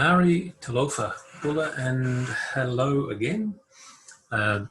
Nari, Talofa, Bula, and hello again.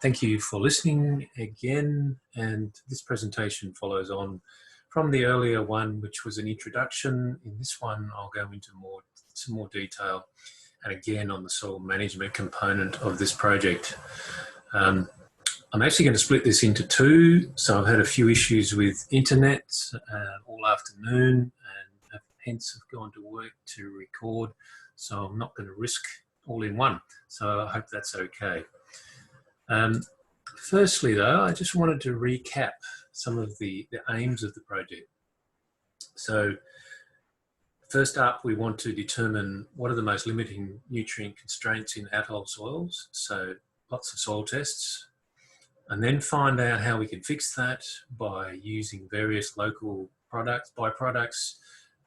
Thank you for listening again. And this presentation follows on from the earlier one, which was an introduction. In this one, I'll go into some more detail, and again on the soil management component of this project. I'm actually going to split this into two. So I've had a few issues with internet all afternoon, and hence have gone to work to record. So I'm not going to risk all in one. So I hope that's okay. Firstly, though, I just wanted to recap some of the aims of the project. So first up, we want to determine what are the most limiting nutrient constraints in atoll soils. So lots of soil tests, and then find out how we can fix that by using various local byproducts,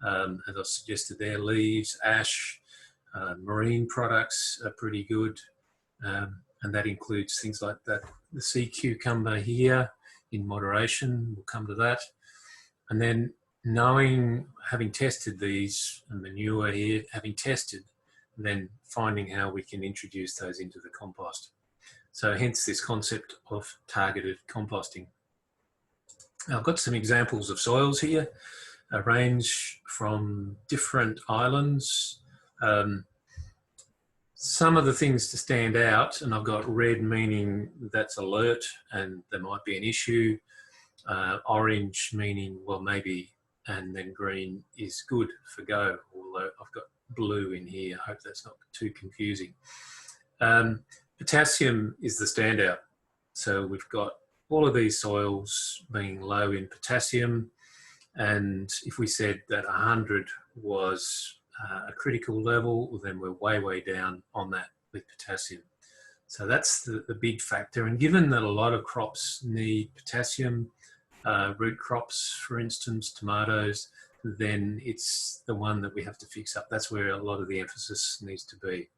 as I suggested there, leaves, ash, marine products are pretty good, and that includes things like that, the sea cucumber here in moderation, we'll come to that. And then having tested these, and manure here, having tested, then finding how we can introduce those into the compost. So hence this concept of targeted composting. Now, I've got some examples of soils here, a range from different islands. Some of the things to stand out, and I've got red meaning that's alert and there might be an issue, orange meaning, well, maybe, and then green is good for go, although I've got blue in here. I hope that's not too confusing. Potassium is the standout. So we've got all of these soils being low in potassium, and if we said that 100 was a critical level, then we're way down on that with potassium. So that's the big factor. And given that a lot of crops need potassium, root crops, for instance, tomatoes, then it's the one that we have to fix up. That's where a lot of the emphasis needs to be.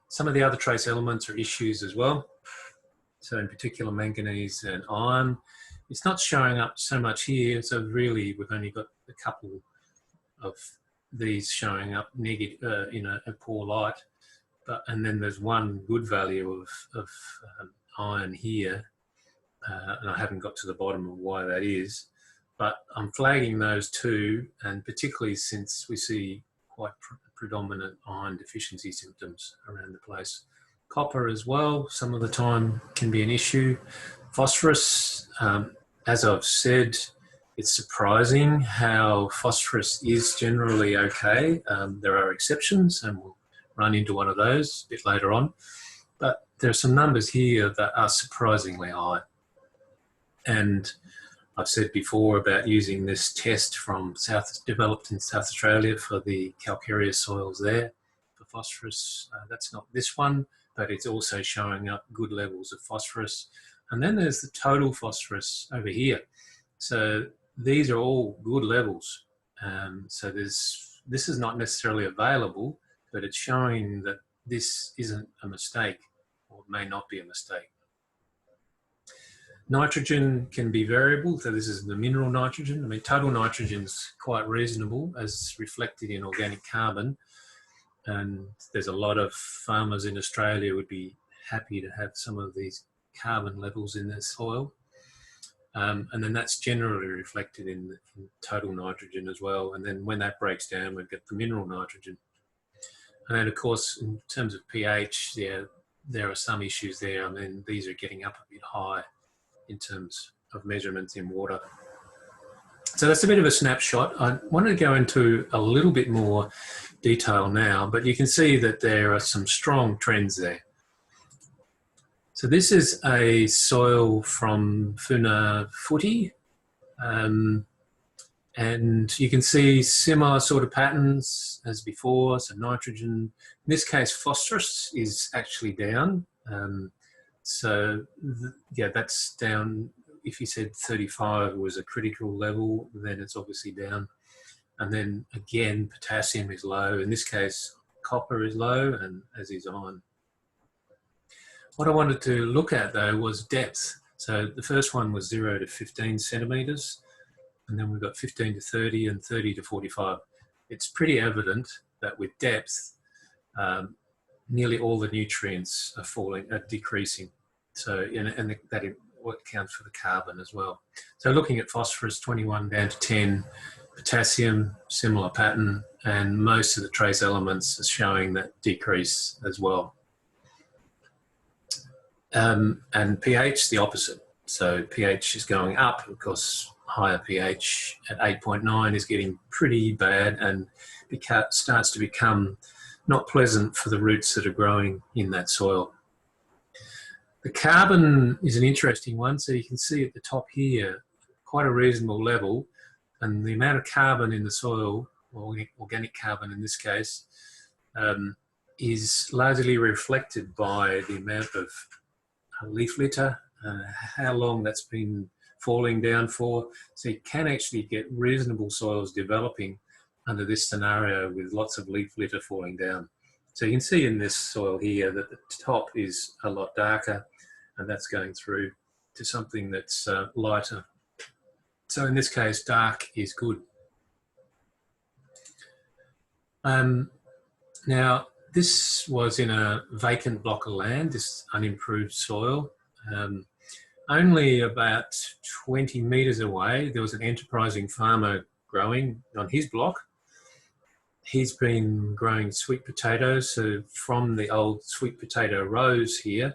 Some of the other trace elements are issues as well. So in particular, manganese and iron. It's not showing up so much here. So really, we've only got a couple of these showing up negative in a poor light, and then there's one good value of iron here, and I haven't got to the bottom of why that is, but I'm flagging those two, and particularly since we see quite predominant iron deficiency symptoms around the place. Copper as well, some of the time can be an issue. Phosphorus, as I've said, it's surprising how phosphorus is generally okay. There are exceptions, and we'll run into one of those a bit later on. But there are some numbers here that are surprisingly high. And I've said before about using this test developed in South Australia for the calcareous soils there for phosphorus. That's not this one, but it's also showing up good levels of phosphorus. And then there's the total phosphorus over here. So these are all good levels. So this is not necessarily available, but it's showing that this isn't a mistake, or may not be a mistake. Nitrogen can be variable, so this is the mineral nitrogen. I mean, total nitrogen's quite reasonable as reflected in organic carbon, and there's a lot of farmers in Australia would be happy to have some of these carbon levels in their soil. And then that's generally reflected in total nitrogen as well. And then when that breaks down, we've got the mineral nitrogen. And then of course, in terms of pH, there are some issues there. I mean, these are getting up a bit high in terms of measurements in water. So that's a bit of a snapshot. I wanted to go into a little bit more detail now, but you can see that there are some strong trends there. So this is a soil from Funafuti, and you can see similar sort of patterns as before. So nitrogen, in this case, phosphorus is actually down. Yeah, that's down. If you said 35 was a critical level, then it's obviously down. And then again, potassium is low. In this case, copper is low, and as is iron. What I wanted to look at though was depth. So the first one was 0 to 15 centimetres, and then we've got 15 to 30 and 30 to 45. It's pretty evident that with depth, nearly all the nutrients are decreasing. So, and that what accounts for the carbon as well. So looking at phosphorus, 21 down to 10, potassium, similar pattern, and most of the trace elements are showing that decrease as well. And pH, the opposite. So pH is going up. Of course, higher pH at 8.9 is getting pretty bad and starts to become not pleasant for the roots that are growing in that soil. The carbon is an interesting one. So you can see at the top here, quite a reasonable level, and the amount of carbon in the soil, or organic carbon in this case, is largely reflected by the amount of leaf litter, how long that's been falling down for. So you can actually get reasonable soils developing under this scenario with lots of leaf litter falling down. So you can see in this soil here that the top is a lot darker, and that's going through to something that's lighter. So in this case, dark is good. Now, this was in a vacant block of land, this unimproved soil. Only about 20 metres away, there was an enterprising farmer growing on his block. He's been growing sweet potatoes. So from the old sweet potato rows here,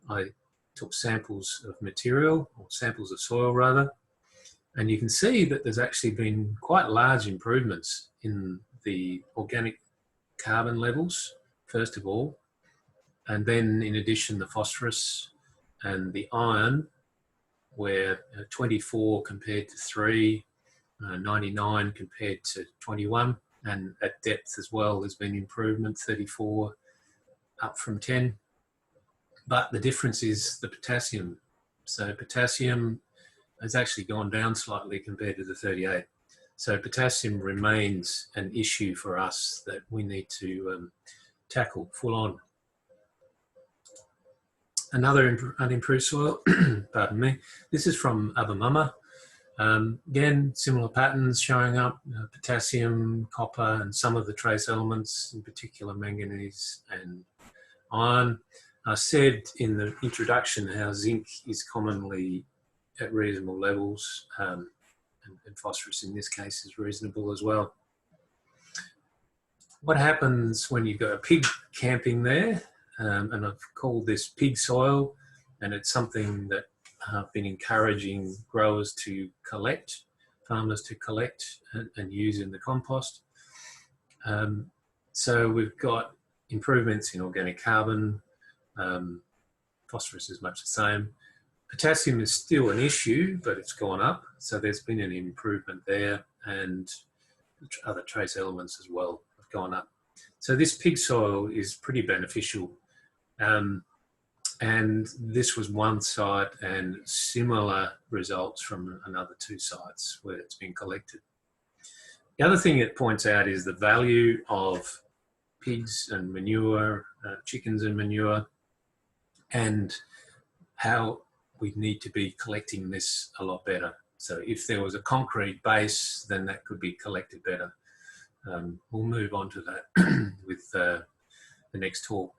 I took samples of material, or samples of soil rather, and you can see that there's actually been quite large improvements in the organic carbon levels, first of all, and then in addition the phosphorus and the iron, where 24 compared to 3, 99 compared to 21, and at depth as well there's been improvement, 34 up from 10. But the difference is the potassium. So potassium has actually gone down slightly compared to the 38. So potassium remains an issue for us that we need to tackle full on. Another unimproved soil, pardon me, this is from Abamama. Again, similar patterns showing up, potassium, copper, and some of the trace elements, in particular manganese and iron. I said in the introduction how zinc is commonly at reasonable levels, and phosphorus in this case is reasonable as well. What happens when you've got a pig camping there, and I've called this pig soil, and it's something that I've been encouraging growers to collect, farmers to collect and use in the compost. So we've got improvements in organic carbon, phosphorus is much the same. Potassium is still an issue, but it's gone up. So there's been an improvement there, and other trace elements as well have gone up. So this pig soil is pretty beneficial. And this was one site, and similar results from another 2 sites where it's been collected. The other thing it points out is the value of pigs and manure, chickens and manure, and how we need to be collecting this a lot better. So if there was a concrete base, then that could be collected better. We'll move on to that with the next talk.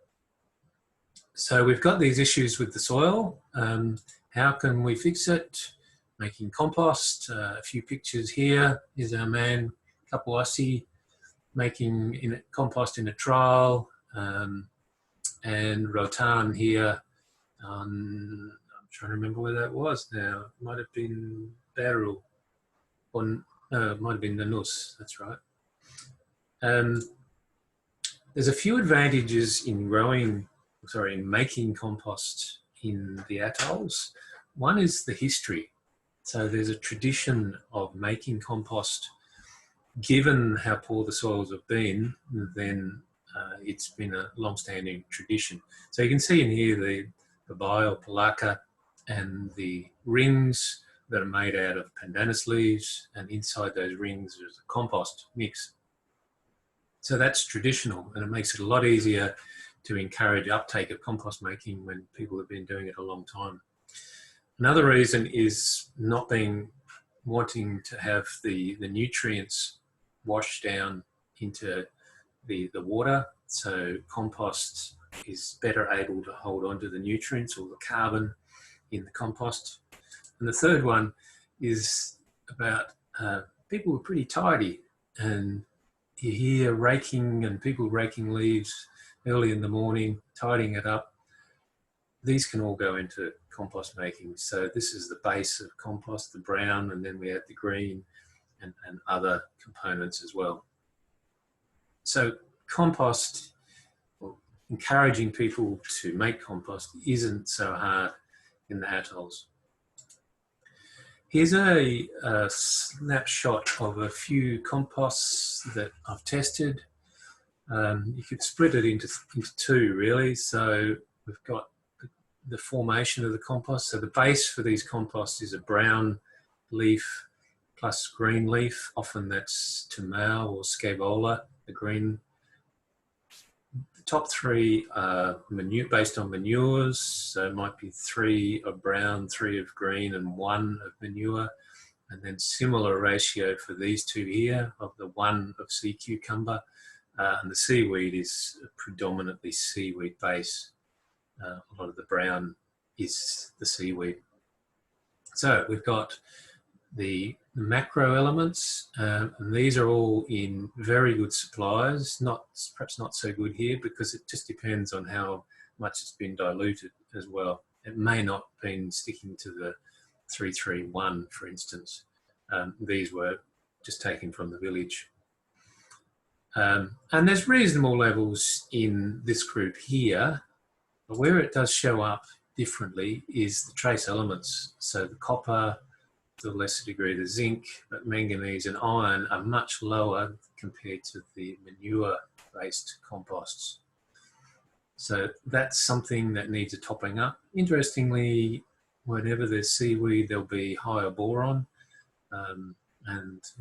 So we've got these issues with the soil. How can we fix it? Making compost. A few pictures here. Here's our man, Kapuasi, making compost in a trial. And Rotan here. I'm trying to remember where that was now. It might have been Beru. Or no, it might have been Nanus. That's right. There's a few advantages in making compost in the atolls. One is the history. So there's a tradition of making compost. Given how poor the soils have been, then it's been a long-standing tradition. So you can see in here the bio palaka and the rings that are made out of pandanus leaves, and inside those rings there's a compost mix. So that's traditional, and it makes it a lot easier to encourage uptake of compost making when people have been doing it a long time. Another reason is not wanting to have the nutrients wash down into the water, so compost is better able to hold on to the nutrients or the carbon in the compost. And the third one is about people who are pretty tidy, and you hear raking and people raking leaves early in the morning, tidying it up. These can all go into compost making. So this is the base of compost, the brown, and then we have the green and other components as well. So compost, or encouraging people to make compost, isn't so hard in the atolls. Here's a snapshot of a few composts that I've tested. You could split it into two, really. So we've got the formation of the compost. So the base for these composts is a brown leaf plus green leaf. Often that's Tamao or Scaevola, the green. The top three are based on manures. So it might be 3 of brown, 3 of green, and 1 of manure. And then similar ratio for these two here of the 1 of sea cucumber. And the seaweed is a predominantly seaweed base. A lot of the brown is the seaweed. So we've got the macro elements, and these are all in very good supplies, perhaps not so good here because it just depends on how much it's been diluted as well. It may not have been sticking to the 331, for instance. These were just taken from the village. And there's reasonable levels in this group here, but where it does show up differently is the trace elements. So the copper, to a lesser degree the zinc, but manganese and iron are much lower compared to the manure-based composts. So that's something that needs a topping up. Interestingly, whenever there's seaweed, there'll be higher boron, and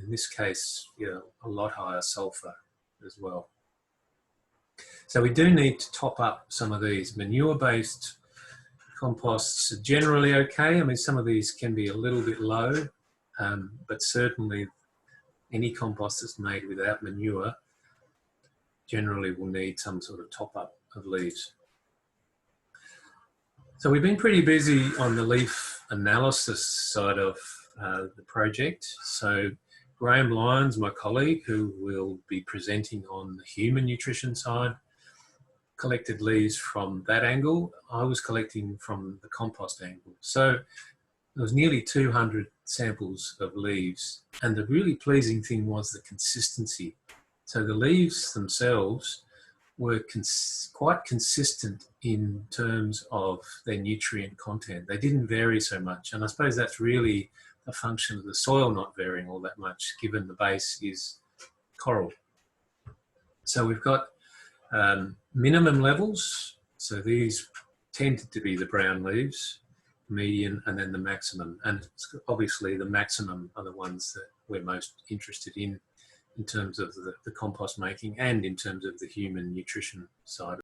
in this case, a lot higher sulfur as well. So we do need to top up some of these. Manure-based composts are generally okay. I mean, some of these can be a little bit low, but certainly any compost that's made without manure generally will need some sort of top up of leaves. So we've been pretty busy on the leaf analysis side of the project. So Graham Lyons, my colleague, who will be presenting on the human nutrition side, collected leaves from that angle. I was collecting from the compost angle. So there was nearly 200 samples of leaves. And the really pleasing thing was the consistency. So the leaves themselves were quite consistent in terms of their nutrient content. They didn't vary so much. And I suppose that's really a function of the soil not varying all that much, given the base is coral. So we've got minimum levels. So these tended to be the brown leaves, median, and then the maximum. And obviously the maximum are the ones that we're most interested in terms of the compost making and in terms of the human nutrition side.